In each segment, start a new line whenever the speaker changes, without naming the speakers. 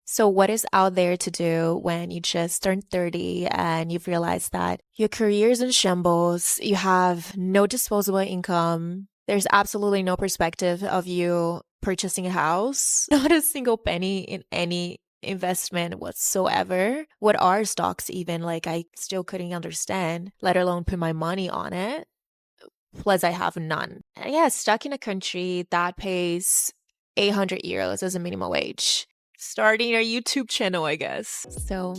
So, what is out there to do when you just turned 30 and you've realized that your career's in shambles, you have no disposable income, there's absolutely no perspective of you purchasing a house, not a single penny in any investment whatsoever? What are stocks even? Like, I still couldn't understand, let alone put my money on it. Plus, I have none. And yeah, stuck in a country that pays 800 euros as a minimum wage. Starting a YouTube channel, I guess. So,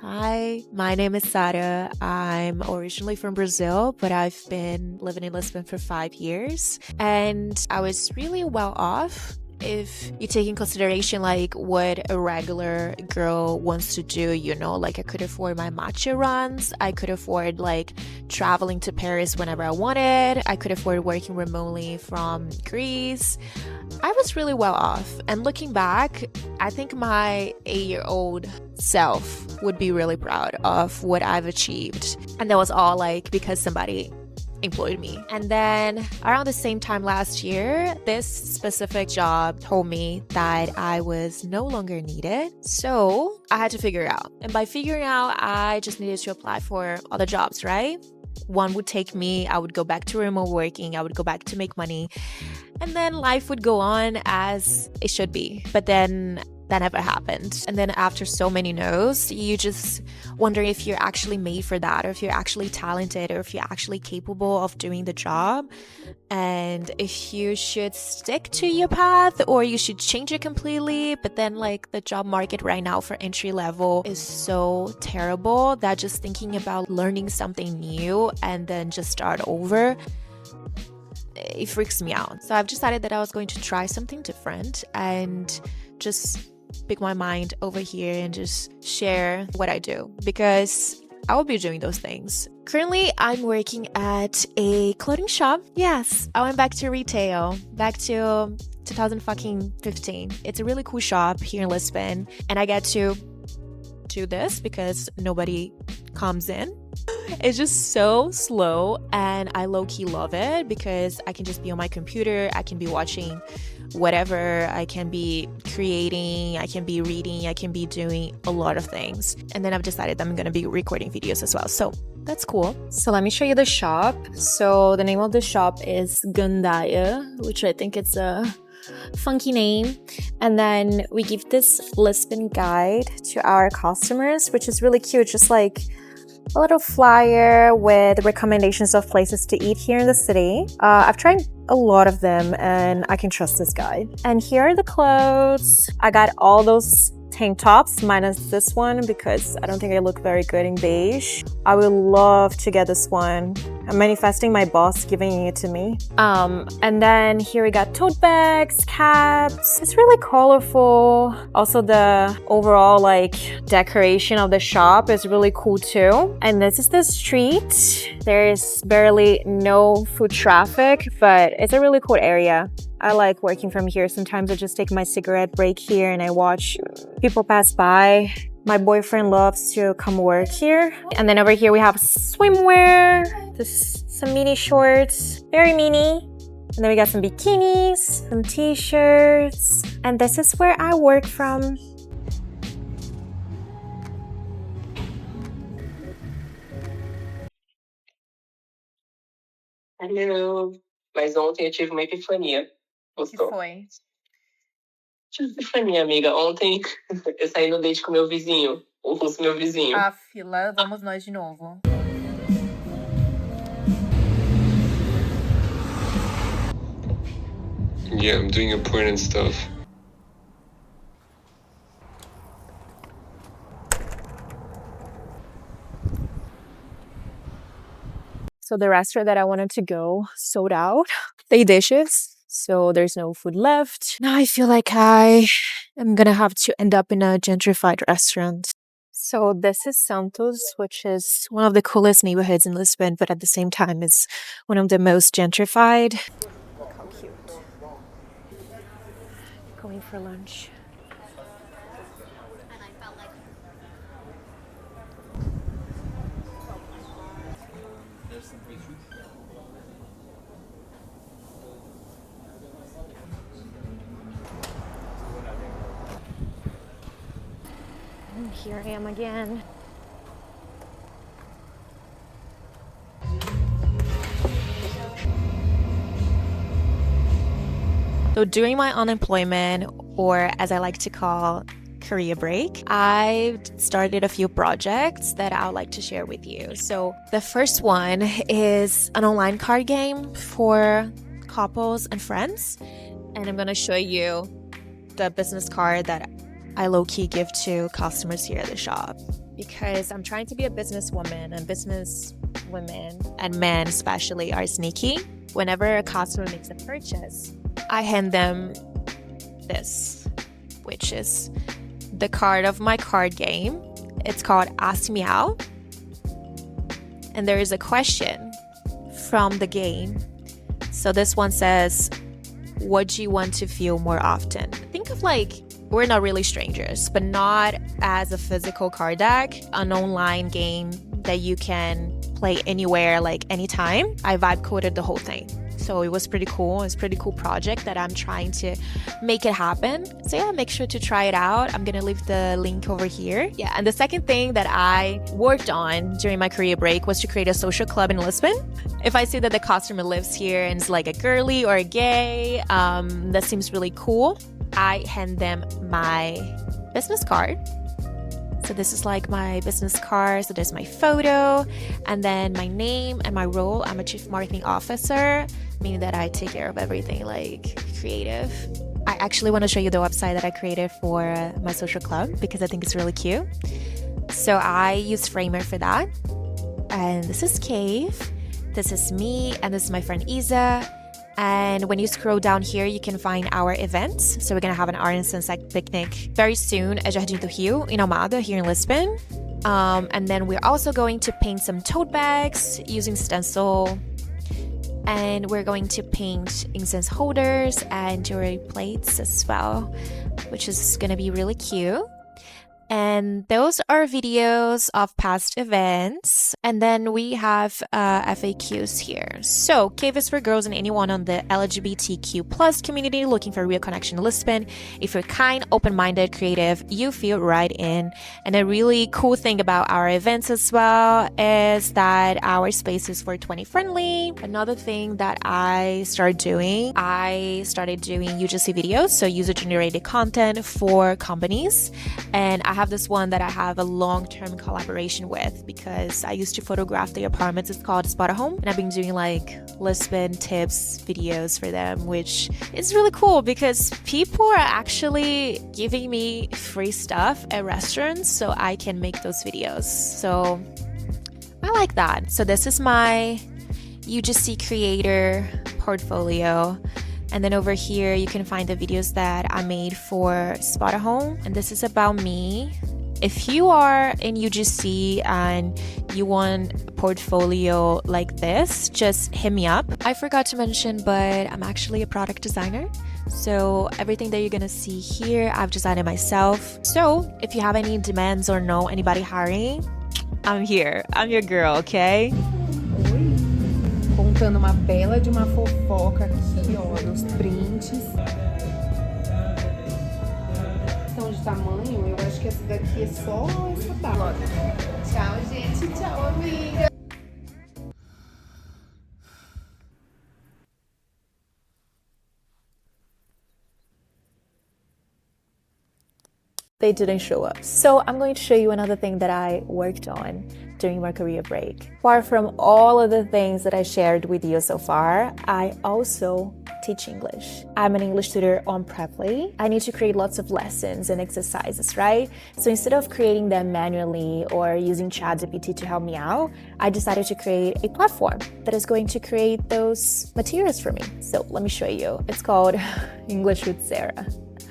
hi, my name is Sarah. I'm originally from Brazil, but I've been living in Lisbon for 5 years. And I was really well off if you take in consideration like what a regular girl wants to do, like I could afford my matcha runs, I could afford like traveling to Paris whenever I wanted, I could afford working remotely from Greece. I was really well off. And looking back, I think my 8-year-old self would be really proud of what I've achieved. And that was all like because somebody employed me. And then around the same time last year, this specific job told me that I was no longer needed. So I had to figure it out. And by figuring out, I just needed to apply for other jobs, right? One would take me, I would go back to remote working, I would go back to make money, and then life would go on as it should be. But then that never happened. And then after so many no's, you just wonder if you're actually made for that, or if you're actually talented, or if you're actually capable of doing the job, and if you should stick to your path or you should change it completely. But then like the job market right now for entry level is so terrible that just thinking about learning something new and then just start over, it freaks me out. So I've decided that I was going to try something different and just pick my mind over here and just share what I do, because I will be doing those things. Currently, I'm working at a clothing shop. Yes, I went back to retail, back to 2015. It's a really cool shop here in Lisbon, and I get to do this because nobody comes in. It's just so slow, and I low-key love it because I can just be on my computer, I can be watching whatever, I can be creating, I can be reading, I can be doing a lot of things. And then I've decided that I'm going to be recording videos as well. So that's cool. So let me show you the shop. So the name of the shop is Gandaia, which I think it's a funky name. And then we give this Lisbon guide to our customers, which is really cute, just like a little flyer with recommendations of places to eat here in the city. I've tried a lot of them and I can trust this guide. And here are the clothes. I got all those tank tops minus this one because I don't think I look very good in beige. I would love to get this one. I'm manifesting my boss giving it to me. And then here we got tote bags, caps. It's really colorful. Also the overall like decoration of the shop is really cool too. And this is the street. There is barely no foot traffic, but it's a really cool area. I like working from here. Sometimes I just take my cigarette break here and I watch people pass by. My boyfriend loves to come work here. And then over here we have swimwear, some mini shorts, very mini. And then we got some bikinis, some t-shirts. And this is where I work from.
Hello. Mas ontem eu tive uma epifania.
Que
Gostou?
foi?
Tive epifania, amiga. Ontem eu saí no date com meu vizinho. O Russo, meu vizinho.
A fila, vamos nós de novo.
Yeah, I'm doing a point and stuff.
So the restaurant that I wanted to go sold out. They dishes, so there's no food left. Now I feel like I am gonna have to end up in a gentrified restaurant. So this is Santos, which is one of the coolest neighborhoods in Lisbon, but at the same time is one of the most gentrified. Look how cute. Going for lunch. And here I am again. So during my unemployment, or as I like to call career break, I started a few projects that I would like to share with you. So the first one is an online card game for couples and friends. And I'm going to show you the business card that I low-key give to customers here at the shop, because I'm trying to be a businesswoman, and business women and men especially are sneaky. Whenever a customer makes a purchase, I hand them this, which is the card of my card game. It's called Ask Me Out. And there is a question from the game. So this one says, what do you want to feel more often? Think of like, we're not really strangers, but not as a physical card deck, an online game that you can play anywhere, like anytime. I vibe coded the whole thing. So it was pretty cool. It's a pretty cool project that I'm trying to make it happen. So yeah, make sure to try it out. I'm gonna leave the link over here. Yeah, and the second thing that I worked on during my career break was to create a social club in Lisbon. If I see that the customer lives here and is like a girly or a gay, that seems really cool, I hand them my business card. So this is like my business card. So there's my photo and then my name and my role. I'm a chief marketing officer, meaning that I take care of everything like creative. I actually want to show you the website that I created for my social club because I think it's really cute. So I use Framer for that. And this is Cave. This is me. And this is my friend Isa. And when you scroll down here, you can find our events. So we're going to have an art and sunset picnic very soon at Jardim do Rio in Almada here in Lisbon. And then we're also going to paint some tote bags using stencil. And we're going to paint incense holders and jewelry plates as well, which is going to be really cute. And those are videos of past events. And then we have FAQs here. So, Cave is for girls and anyone on the LGBTQ plus community looking for a real connection to Lisbon. If you're kind, open-minded, creative, you feel right in. And a really cool thing about our events as well is that our space is 420 friendly. Another thing that I started doing UGC videos, so user-generated content for companies. And I have this one that I have a long-term collaboration with because I used to photograph the apartments. It's called Spot a Home, and I've been doing like Lisbon tips videos for them, which is really cool because people are actually giving me free stuff at restaurants so I can make those videos. So I like that. So this is my UGC creator portfolio. And then over here, you can find the videos that I made for Spot a Home. And this is about me. If you are in UGC and you want a portfolio like this, just hit me up. I forgot to mention, but I'm actually a product designer. So everything that you're gonna see here, I've designed it myself. So if you have any demands or know anybody hiring, I'm here. I'm your girl, okay?
Contando uma bela de uma fofoca aqui, ó, nos prints. Questão de tamanho, eu acho que essa daqui é só essa barra. Tchau, gente. Tchau, amiga.
They didn't show up. So I'm going to show you another thing that I worked on during my career break. Apart from all of the things that I shared with you so far, I also teach English. I'm an English tutor on Preply. I need to create lots of lessons and exercises, right? So instead of creating them manually or using ChatGPT to help me out, I decided to create a platform that is going to create those materials for me. So let me show you. It's called English with Sarah.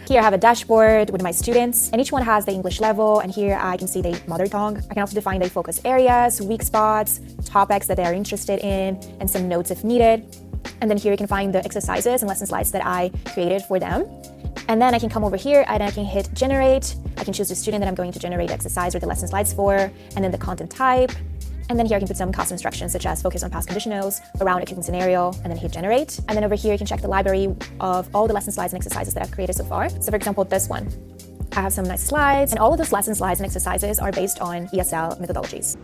Here I have a dashboard with my students, and each one has the English level, and here I can see their mother tongue. I can also define their focus areas, weak spots, topics that they are interested in, and some notes if needed. And then here you can find the exercises and lesson slides that I created for them. And then I can come over here and I can hit generate. I can choose the student that I'm going to generate the exercise or the lesson slides for, and then the content type. And then here I can put some custom instructions such as focus on past conditionals around a given scenario, and then hit generate. And then over here you can check the library of all the lesson slides and exercises that I've created so far. So for example, this one,
I have some nice slides, and all of those lesson slides and exercises are based on ESL methodologies.